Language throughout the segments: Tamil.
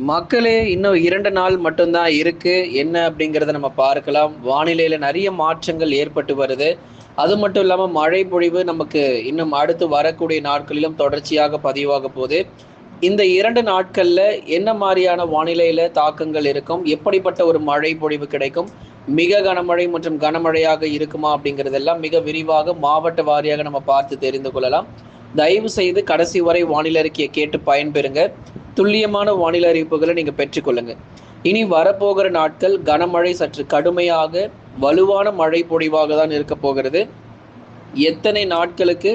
மக்களே இன்னும் 2 நாள் மட்டும்தான் இருக்கு. என்ன அப்படிங்கிறத நம்ம பார்க்கலாம். வானிலையில நெறைய மாற்றங்கள் ஏற்பட்டு வருது. அது மட்டும் இல்லாம மழை பொழிவு நமக்கு இன்னும் அடுத்து வரக்கூடிய நாட்களிலும் தொடர்ச்சியாக பதிவாக போது. இந்த 2 நாட்கள்ல என்ன மாரியான வானிலையில தாக்கங்கள் இருக்கும்? எப்படிப்பட்ட ஒரு மழை பொழிவு கிடைக்கும்? மிக கனமழை மற்றும் கனமழையாக இருக்குமா? அப்படிங்கிறதெல்லாம் மிக விரிவாக மாவட்ட வாரியாக நம்ம பார்த்து தெரிந்து கொள்ளலாம். தயவு செய்து கடைசி வரை வானிலை அறிக்கையை கேட்டு பயன்பெறுங்க. துல்லியமான வானிலை அறிவிப்புகளை நீங்க பெற்றுக்கொள்ளுங்க. இனி வரப்போகிற நாட்கள் கனமழை சற்று கடுமையாக வலுவான மழை பொழிவாக தான் இருக்க போகிறது. எத்தனை நாட்களுக்கு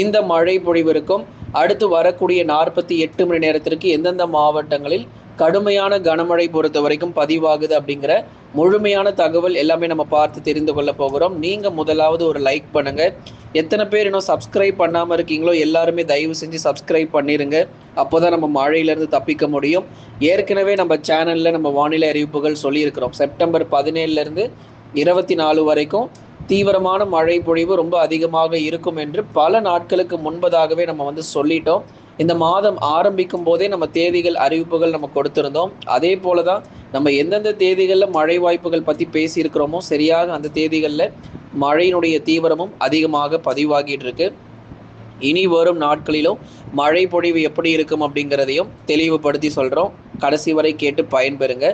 இந்த மழை பொழிவு இருக்கும், அடுத்து வரக்கூடிய 48 மணி நேரத்திற்கு எந்தெந்த மாவட்டங்களில் கடுமையான கனமழை பொறுத்த வரைக்கும் பதிவாகுது அப்படிங்கிற முழுமையான தகவல் எல்லாமே நம்ம பார்த்து தெரிந்து கொள்ள போகிறோம். நீங்க முதலாவது ஒரு லைக் பண்ணுங்க. எத்தனை பேர் இன்னும் சப்ஸ்கிரைப் பண்ணாம இருக்கீங்களோ எல்லாருமே தயவு செஞ்சு சப்ஸ்கிரைப் பண்ணிருங்க. அப்போதான் நம்ம மழையிலிருந்து தப்பிக்க முடியும். ஏற்கனவே நம்ம சேனல்ல நம்ம வானிலை அறிவிப்புகள் சொல்லியிருக்கிறோம். செப்டம்பர் 17 இருந்து 24 வரைக்கும் தீவிரமான மழை பொழிவு ரொம்ப அதிகமாக இருக்கும் என்று பல நாட்களுக்கு முன்பதாகவே நம்ம சொல்லிட்டோம். இந்த மாதம் ஆரம்பிக்கும் போதே நம்ம தேதிகள் அறிவிப்புகள் நம்ம கொடுத்திருந்தோம். அதே போலதான் நம்ம எந்தெந்த தேதிகள்ல மழை வாய்ப்புகள் பத்தி பேசியிருக்கிறோமோ சரியாக அந்த தேதிகள்ல மழையினுடைய தீவிரமும் அதிகமாக பதிவாகிட்டு இருக்கு. இனி வரும் நாட்களிலும் மழை பொழிவு எப்படி இருக்கும் அப்படிங்கிறதையும் தெளிவுபடுத்தி சொல்றோம். கடைசி வரை கேட்டு பயன்பெறுங்க.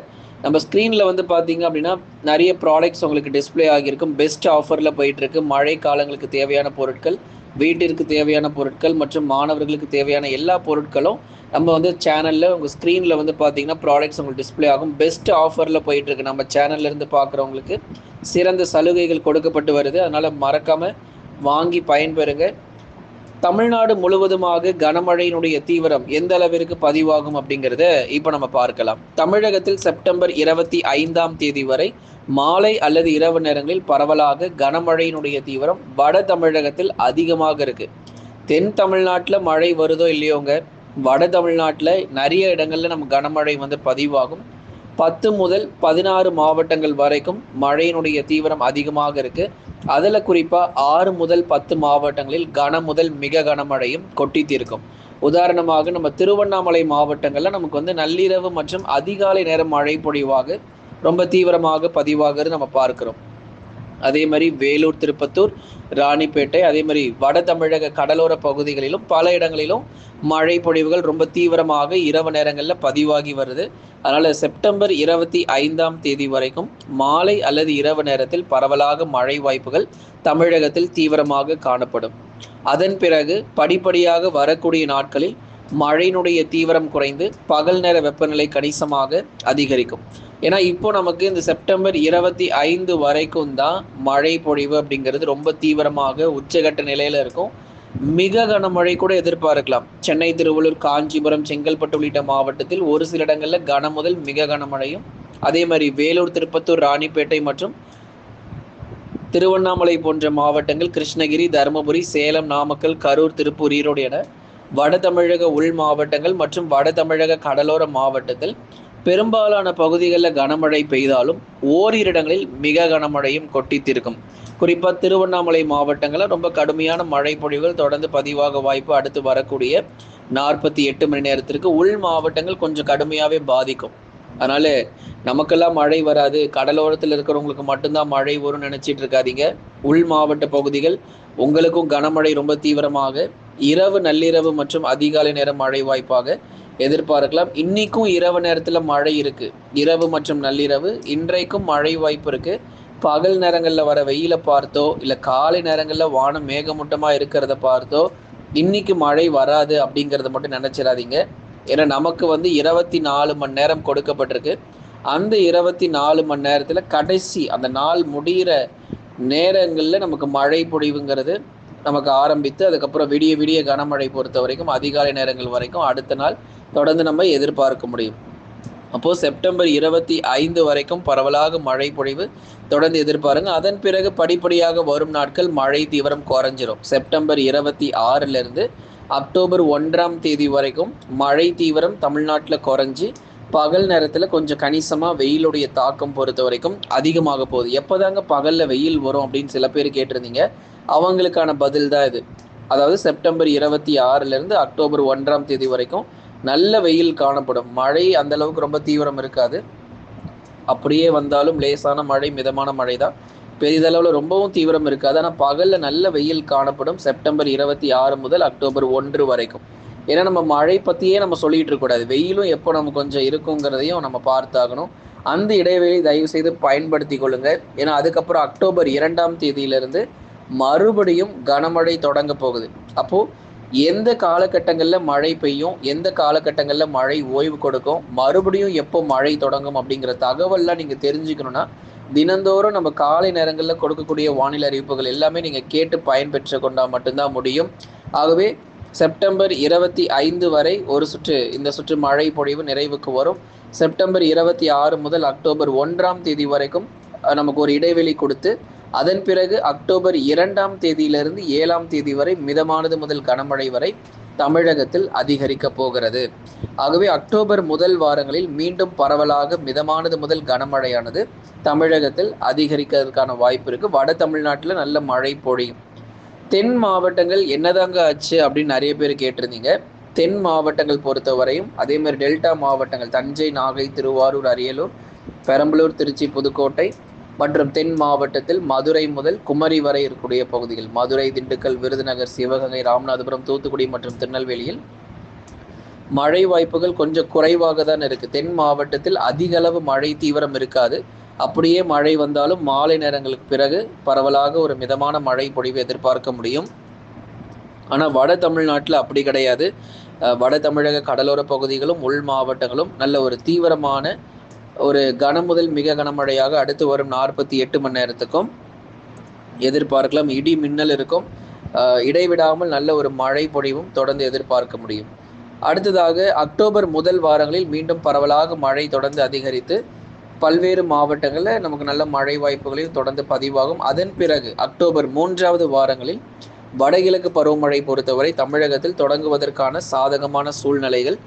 நம்ம ஸ்க்ரீனில் பார்த்தீங்க அப்படின்னா நிறைய ப்ராடக்ட்ஸ் உங்களுக்கு டிஸ்பிளே ஆகியிருக்கும். பெஸ்ட் ஆஃபரில் போயிட்டுருக்கு. மழை காலங்களுக்கு தேவையான பொருட்கள், வீட்டிற்கு தேவையான பொருட்கள் மற்றும் மாணவர்களுக்கு தேவையான எல்லா பொருட்களும் நம்ம சேனலில் உங்கள் ஸ்க்ரீனில் பார்த்தீங்கன்னா ப்ராடக்ட்ஸ் உங்களுக்கு டிஸ்பிளே ஆகும். பெஸ்ட் ஆஃபரில் போயிட்டுருக்கு. நம்ம சேனல்லேருந்து பார்க்குறவங்களுக்கு சிறந்த சலுகைகள் கொடுக்கப்பட்டு வருது. அதனால் மறக்காமல் வாங்கி பயன்பெறுங்க. தமிழ்நாடு முழுவதுமாக கனமழையினுடைய தீவிரம் எந்த அளவிற்கு பதிவாகும் அப்படிங்கிறத இப்போ நம்ம பார்க்கலாம். தமிழகத்தில் செப்டம்பர் 25ஆம் தேதி வரை மாலை அல்லது இரவு நேரங்களில் பரவலாக கனமழையினுடைய தீவிரம் வட தமிழகத்தில் அதிகமாக இருக்கு. தென் தமிழ்நாட்டில் மழை வருதோ இல்லையோங்க, வட தமிழ்நாட்டில் நிறைய இடங்கள்ல நம்ம கனமழை பதிவாகும். 10 முதல் 16 மாவட்டங்கள் வரைக்கும் மழையினுடைய தீவிரம் அதிகமாக இருக்கு. அதில் குறிப்பாக 6 முதல் 10 மாவட்டங்களில் கன முதல் மிக கனமழையும் கொட்டி தீர்க்கும். உதாரணமாக நம்ம திருவண்ணாமலை மாவட்டங்களில் நமக்கு நள்ளிரவு மற்றும் அதிகாலை நேரம் மழை பொழிவாக ரொம்ப தீவிரமாக பதிவாகிறது நம்ம பார்க்கிறோம். அதே மாதிரி வேலூர், திருப்பத்தூர், ராணிப்பேட்டை, அதே மாதிரி வட தமிழக கடலோர பகுதிகளிலும் பல இடங்களிலும் மழை பொழிவுகள் ரொம்ப தீவிரமாக இரவு நேரங்களில் பதிவாகி வருது. அதனால செப்டம்பர் 25ஆம் தேதி வரைக்கும் மாலை அல்லது இரவு நேரத்தில் பரவலாக மழை வாய்ப்புகள் தமிழகத்தில் தீவிரமாக காணப்படும். அதன் பிறகு படிப்படியாக வரக்கூடிய நாட்களில் மழையினுடைய தீவிரம் குறைந்து பகல் நேர வெப்பநிலை கணிசமாக அதிகரிக்கும். ஏன்னா இப்போ நமக்கு இந்த செப்டம்பர் 25 வரைக்கும் தான் மழை பொழிவு அப்படிங்கிறது ரொம்ப தீவிரமாக உச்சகட்ட நிலையில இருக்கும். மிக கனமழை கூட எதிர்பார்க்கலாம். சென்னை, திருவள்ளூர், காஞ்சிபுரம், செங்கல்பட்டு உள்ளிட்ட மாவட்டத்தில் ஒரு சில இடங்கள்ல கன முதல் மிக கனமழையும், அதே மாதிரி வேலூர், திருப்பத்தூர், ராணிப்பேட்டை மற்றும் திருவண்ணாமலை போன்ற மாவட்டங்கள், கிருஷ்ணகிரி, தருமபுரி, சேலம், நாமக்கல், கரூர், திருப்பூர், ஈரோடு என வட தமிழக உள் மாவட்டங்கள் மற்றும் வட தமிழக கடலோர மாவட்டத்தில் பெரும்பாலான பகுதிகளில் கனமழை பெய்தாலும் ஓரிரு இடங்களில் மிக கனமழையும் கொட்டித்திருக்கும். குறிப்பாக திருவண்ணாமலை மாவட்டங்களில் ரொம்ப கடுமையான மழை பொழிவுகள் தொடர்ந்து பதிவாக வாய்ப்பு அடுத்து வரக்கூடிய 48 மணி நேரத்திற்கு. உள் மாவட்டங்கள் கொஞ்சம் கடுமையாகவே பாதிக்கும். அதனால நமக்கெல்லாம் மழை வராது, கடலோரத்தில் இருக்கிறவங்களுக்கு மட்டும்தான் மழை வரும்னு நினைச்சிட்டு இருக்காதீங்க. உள் மாவட்ட பகுதிகள் உங்களுக்கும் கனமழை ரொம்ப தீவிரமாக இரவு, நள்ளிரவு மற்றும் அதிகாலை நேரம் மழை வாய்ப்பாக எதிர்பார்க்கலாம். இன்னைக்கும் இரவு நேரத்தில் மழை இருக்கு. இரவு மற்றும் நள்ளிரவு இன்றைக்கும் மழை வாய்ப்பு இருக்கு. பகல் நேரங்களில் வர வெயில பார்த்தோ இல்லை காலை நேரங்களில் வானம் மேகமூட்டமாக இருக்கிறத பார்த்தோ இன்னைக்கு மழை வராது அப்படிங்கிறத மட்டும் நினைச்சிடாதீங்க. ஏன்னா நமக்கு 24 மணி நேரம் கொடுக்கப்பட்டிருக்கு. அந்த 24 மணி நேரத்தில் கடைசி அந்த நாள் முடிகிற நேரங்களில் நமக்கு மழை பொழிவுங்கிறது நமக்கு ஆரம்பித்து அதுக்கப்புறம் விடிய விடிய கனமழை பொறுத்த வரைக்கும் அதிகாலை நேரங்கள் வரைக்கும் அடுத்த நாள் தொடர்ந்து நம்ம எதிர்பார்க்க முடியும். அப்போ செப்டம்பர் 25 வரைக்கும் பரவலாக மழை பொழிவு தொடர்ந்து எதிர்பாருங்க. அதன் பிறகு படிப்படியாக வரும் நாட்கள் மழை தீவிரம் குறைஞ்சிரும். செப்டம்பர் 26 அக்டோபர் 1ஆம் தேதி வரைக்கும் மழை தீவிரம் தமிழ்நாட்டில் குறைஞ்சி பகல் நேரத்தில் கொஞ்சம் கணிசமாக வெயிலுடைய தாக்கம் பொறுத்த வரைக்கும் அதிகமாக போகுது. எப்போதாங்க பகலில் வெயில் வரும் அப்படின்னு சில பேர் கேட்டிருந்தீங்க. அவங்களுக்கான பதில் தான் இது. அதாவது செப்டம்பர் 26 அக்டோபர் 1ஆம் தேதி வரைக்கும் நல்ல வெயில் காணப்படும். மழை அந்த அளவுக்கு ரொம்ப தீவிரம் இருக்காது. அப்படியே வந்தாலும் லேசான மழை, மிதமான மழை தான். பெரிதளவில் ரொம்பவும் தீவிரம் இருக்காது. ஆனால் பகலில் நல்ல வெயில் காணப்படும் செப்டம்பர் 26 முதல் அக்டோபர் 1 வரைக்கும். ஏன்னா நம்ம மழை பற்றியே நம்ம சொல்லிகிட்டு இருக்கக்கூடாது. வெயிலும் எப்போ நம்ம கொஞ்சம் இருக்குங்கிறதையும் நம்ம பார்த்தாகணும். அந்த இடைவெளி தயவு செய்து பயன்படுத்தி கொள்ளுங்க. ஏன்னா அதுக்கப்புறம் அக்டோபர் 2ஆம் தேதியிலிருந்து மறுபடியும் கனமழை தொடங்க போகுது. அப்போது எந்த காலகட்டங்களில் மழை பெய்யும், எந்த காலகட்டங்களில் மழை ஓய்வு கொடுக்கும், மறுபடியும் எப்போ மழை தொடங்கும் அப்படிங்கிற தகவல்லாம் நீங்கள் தெரிஞ்சுக்கணுன்னா தினந்தோறும் நம்ம காலை நேரங்களில் கொடுக்கக்கூடிய வானிலை அறிவிப்புகள் எல்லாமே நீங்கள் கேட்டு பயன்பெற்று கொண்டால் மட்டும்தான் முடியும். ஆகவே செப்டம்பர் 25 வரை ஒரு சுற்று இந்த சுற்று மழை பொழிவு நிறைவுக்கு வரும். செப்டம்பர் 26 முதல் அக்டோபர் 1ஆம் தேதி வரைக்கும் நமக்கு ஒரு இடைவெளி கொடுத்து அதன் பிறகு அக்டோபர் 2ஆம் தேதியிலிருந்து 7ஆம் தேதி வரை மிதமானது முதல் கனமழை வரை தமிழகத்தில் அதிகரிக்க போகிறது. ஆகவே அக்டோபர் முதல் வாரங்களில் மீண்டும் பரவலாக மிதமானது முதல் கனமழையானது தமிழகத்தில் அதிகரிக்கிறதுக்கான வாய்ப்பு இருக்கு. வட தமிழ்நாட்டில் நல்ல மழை பொழியும். தென் மாவட்டங்கள் என்னதாங்க ஆச்சு அப்படின்னு நிறைய பேர் கேட்டிருந்தீங்க. தென் மாவட்டங்கள் பொறுத்தவரையும் அதே மாதிரி டெல்டா மாவட்டங்கள் தஞ்சை, நாகை, திருவாரூர், அரியலூர், பெரம்பலூர், திருச்சி, புதுக்கோட்டை மற்றும் தென் மாவட்டத்தில் மதுரை முதல் குமரி வரை இருக்கக்கூடிய பகுதிகள், மதுரை, திண்டுக்கல், விருதுநகர், சிவகங்கை, ராமநாதபுரம், தூத்துக்குடி மற்றும் திருநெல்வேலியில் மழை வாய்ப்புகள் கொஞ்சம் குறைவாக தான் இருக்கு. தென் மாவட்டத்தில் அதிக அளவு மழை தீவிரம் இருக்காது. அப்படியே மழை வந்தாலும் மாலை நேரங்களுக்கு பிறகு பரவலாக ஒரு மிதமான மழை பொழிவு எதிர்பார்க்க முடியும். ஆனால் வட தமிழ்நாட்டில் அப்படி கிடையாது. வட தமிழக கடலோர பகுதிகளும் உள் மாவட்டங்களும் நல்ல ஒரு தீவிரமான ஒரு கனம் முதல் மிக கனமழையாக அடுத்து வரும் 48 மணி நேரத்துக்கும் எதிர்பார்க்கலாம். இடி மின்னல் இருக்கும். இடைவிடாமல் நல்ல ஒரு மழை பொழிவும் தொடர்ந்து எதிர்பார்க்க முடியும். அடுத்ததாக அக்டோபர் முதல் வாரங்களில் மீண்டும் பரவலாக மழை தொடர்ந்து அதிகரித்து பல்வேறு மாவட்டங்களில் நமக்கு நல்ல மழை வாய்ப்புகளில் தொடர்ந்து பதிவாகும். அதன் பிறகு அக்டோபர் 3ஆவது வாரங்களில் வடகிழக்கு பருவமழை பொறுத்தவரை தமிழகத்தில் தொடங்குவதற்கான சாதகமான சூழ்நிலைகள்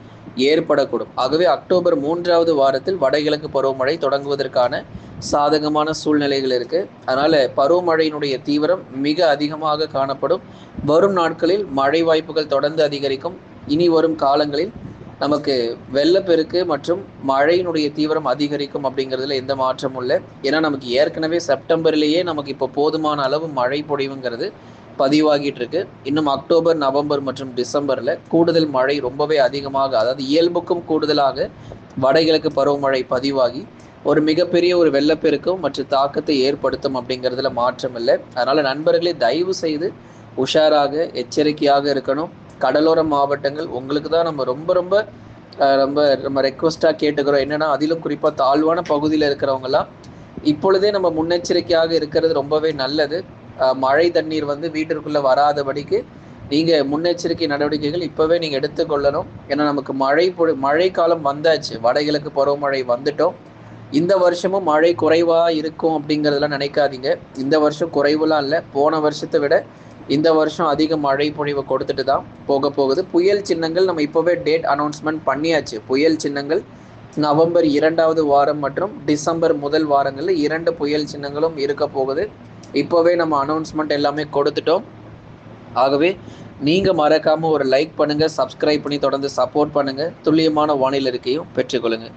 ஏற்படக்கூடும். ஆகவே அக்டோபர் 3ஆவது வாரத்தில் வடகிழக்கு பருவமழை தொடங்குவதற்கான சாதகமான சூழ்நிலைகள் இருக்கு. அதனால பருவமழையினுடைய தீவிரம் மிக அதிகமாக காணப்படும். வரும் நாட்களில் மழை வாய்ப்புகள் தொடர்ந்து அதிகரிக்கும். இனி வரும் காலங்களில் நமக்கு வெள்ளப்பெருக்கு மற்றும் மழையினுடைய தீவிரம் அதிகரிக்கும் அப்படிங்கிறதுல எந்த மாற்றமும் இல்லை. ஏன்னா நமக்கு ஏற்கனவே செப்டம்பர்லேயே நமக்கு இப்போ போதுமான அளவு மழை பொழிவுங்கிறது பதிவாகிட்டு இருக்கு. இன்னும் அக்டோபர், நவம்பர் மற்றும் டிசம்பர்ல கூடுதல் மழை ரொம்பவே அதிகமாக, அதாவது இயல்புக்கும் கூடுதலாக வடகிழக்கு பருவமழை பதிவாகி ஒரு மிகப்பெரிய ஒரு வெள்ளப்பெருக்கும் மற்றும் தாக்கத்தை ஏற்படுத்தும் அப்படிங்கிறதுல மாற்றம் இல்லை. அதனால நண்பர்களே தயவு செய்து உஷாராக எச்சரிக்கையாக இருக்கணும். கடலோர மாவட்டங்கள் உங்களுக்கு தான் நம்ம ரொம்ப ரொம்ப ரொம்ப நம்ம ரெக்வஸ்டாக கேட்டுக்கிறோம். என்னன்னா அதிலும் குறிப்பாக தாழ்வான பகுதியில் இருக்கிறவங்கலாம் இப்பொழுதே நம்ம முன்னெச்சரிக்கையாக இருக்கிறது ரொம்பவே நல்லது. மழை தண்ணீர் வீட்டிற்குள்ள வராதபடிக்கு நீங்க முன்னெச்சரிக்கை நடவடிக்கைகள் இப்பவே நீங்க எடுத்துக்கொள்ளணும். ஏன்னா நமக்கு மழை காலம் வந்தாச்சு. வடகிழக்கு பருவமழை வந்துட்டோம். இந்த வருஷமும் மழை குறைவா இருக்கும் அப்படிங்கிறதெல்லாம் நினைக்காதீங்க. இந்த வருஷம் குறைவுலாம் இல்லை. போன வருஷத்தை விட இந்த வருஷம் அதிக மழை பொழிவை கொடுத்துட்டு தான் போக போகுது. புயல் சின்னங்கள் நம்ம இப்போவே டேட் அனௌன்ஸ்மெண்ட் பண்ணியாச்சு. புயல் சின்னங்கள் நவம்பர் 2ஆவது வாரம் மற்றும் டிசம்பர் முதல் வாரங்களில் 2 புயல் சின்னங்களும் இருக்க போகுது. இப்போவே நம்ம அனௌன்ஸ்மெண்ட் எல்லாமே கொடுத்துட்டோம். ஆகவே நீங்கள் மறக்காமல் ஒரு லைக் பண்ணுங்கள், சப்ஸ்கிரைப் பண்ணி தொடர்ந்து சப்போர்ட் பண்ணுங்கள். துல்லியமான வானிலை இருக்கையும் பெற்றுக்கொள்ளுங்கள்.